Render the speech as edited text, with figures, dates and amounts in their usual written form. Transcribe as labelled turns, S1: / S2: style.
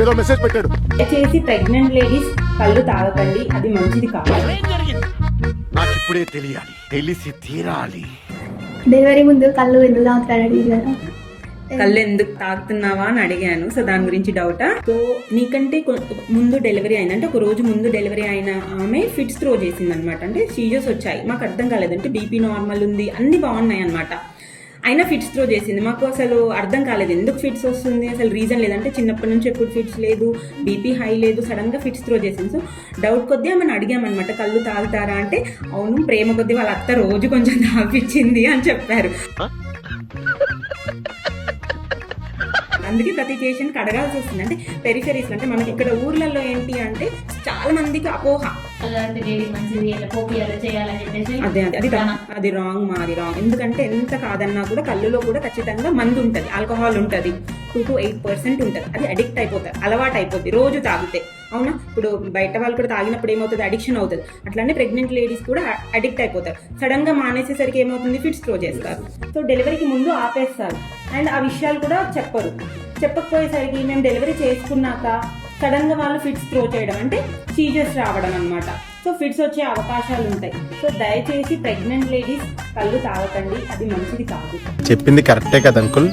S1: ఏదో మెసేజ్ పెట్టాడు.
S2: దయచేసి ప్రెగ్నెంట్ లేడీస్ కళ్ళు తాగకండి, అది మంచిది కాదు.
S1: నాకు ఇప్పుడే తెలియాలి, తెలిసి తీరాలి.
S3: డెలివరీ ముందు కళ్ళు ఎందుకు తాగుతాడు అడిగారు.
S2: కళ్ళు ఎందుకు తాగుతున్నావా అని అడిగాను. సో దాని గురించి డౌటా. సో నీకంటే ముందు డెలివరీ అయింది, అంటే ఒక రోజు ముందు డెలివరీ అయిన ఆమె ఫిట్స్ త్రో చేసింది అనమాట. అంటే సీజర్స్ వచ్చాయి, మాకు అర్థం కాలేదంటే బీపీ నార్మల్ ఉంది, అన్ని బాగున్నాయి అనమాట. అయినా ఫిట్స్ త్రో చేసింది. మాకు అసలు అర్థం కాలేదు ఎందుకు ఫిట్స్ వస్తుంది, అసలు రీజన్ లేదంటే చిన్నప్పటి నుంచి ఎప్పుడు ఫిట్స్ లేదు, బీపీ హై లేదు, సడన్ గా ఫిట్స్ త్రో చేసింది. సో డౌట్ కొద్దీ ఆమెను అడిగామన్నమాట, కళ్ళు తాగుతారా అంటే అవును, ప్రేమ కొద్దీ వాళ్ళ అత్త రోజు కొంచెం తాగిపించింది అని చెప్పారు. అందుకే ప్రతి పేషెంట్కి అడగాల్సి వస్తుంది. అంటే పెరిఫెరీస్ అంటే మనకి ఇక్కడ ఊర్లలో ఏంటి అంటే చాలా మందికి అపోహ, అదే అది రాంగ్, మాది రాంగ్. ఎందుకంటే ఎంత కాదన్నా కూడా కళ్ళులో కూడా ఖచ్చితంగా మందు ఉంటుంది, ఆల్కహాల్ ఉంటుంది, 2 to 8% ఉంటుంది. అది అడిక్ట్ అయిపోతారు, అలవాటు అయిపోతుంది రోజు తాగితే. అవునా, ఇప్పుడు బయట వాళ్ళు కూడా తాగినప్పుడు ఏమవుతుంది, అడిక్షన్ అవుతుంది. అట్లానే ప్రెగ్నెంట్ లేడీస్ కూడా అడిక్ట్ అయిపోతారు. సడన్ గా మానేసేసరికి ఏమవుతుంది, ఫిట్స్ త్రో చేస్తారు. సో డెలివరీకి ముందు ఆపేస్తారు అండ్ ఆ విషయాలు కూడా చెప్పకపోయేసరికి మేము డెలివరీ చేసుకున్నాక సడన్ గా వాళ్ళు ఫిట్స్ త్రో చేయడం అంటే సీజర్స్ రావడం అనమాట. సో ఫిట్స్ వచ్చే అవకాశాలు ఉంటాయి. సో దయచేసి ప్రెగ్నెంట్ లేడీస్ కళ్ళు తాగకండి, అది మంచిది కాదు.
S1: చెప్పింది కరెక్టే కదా అంకుల్.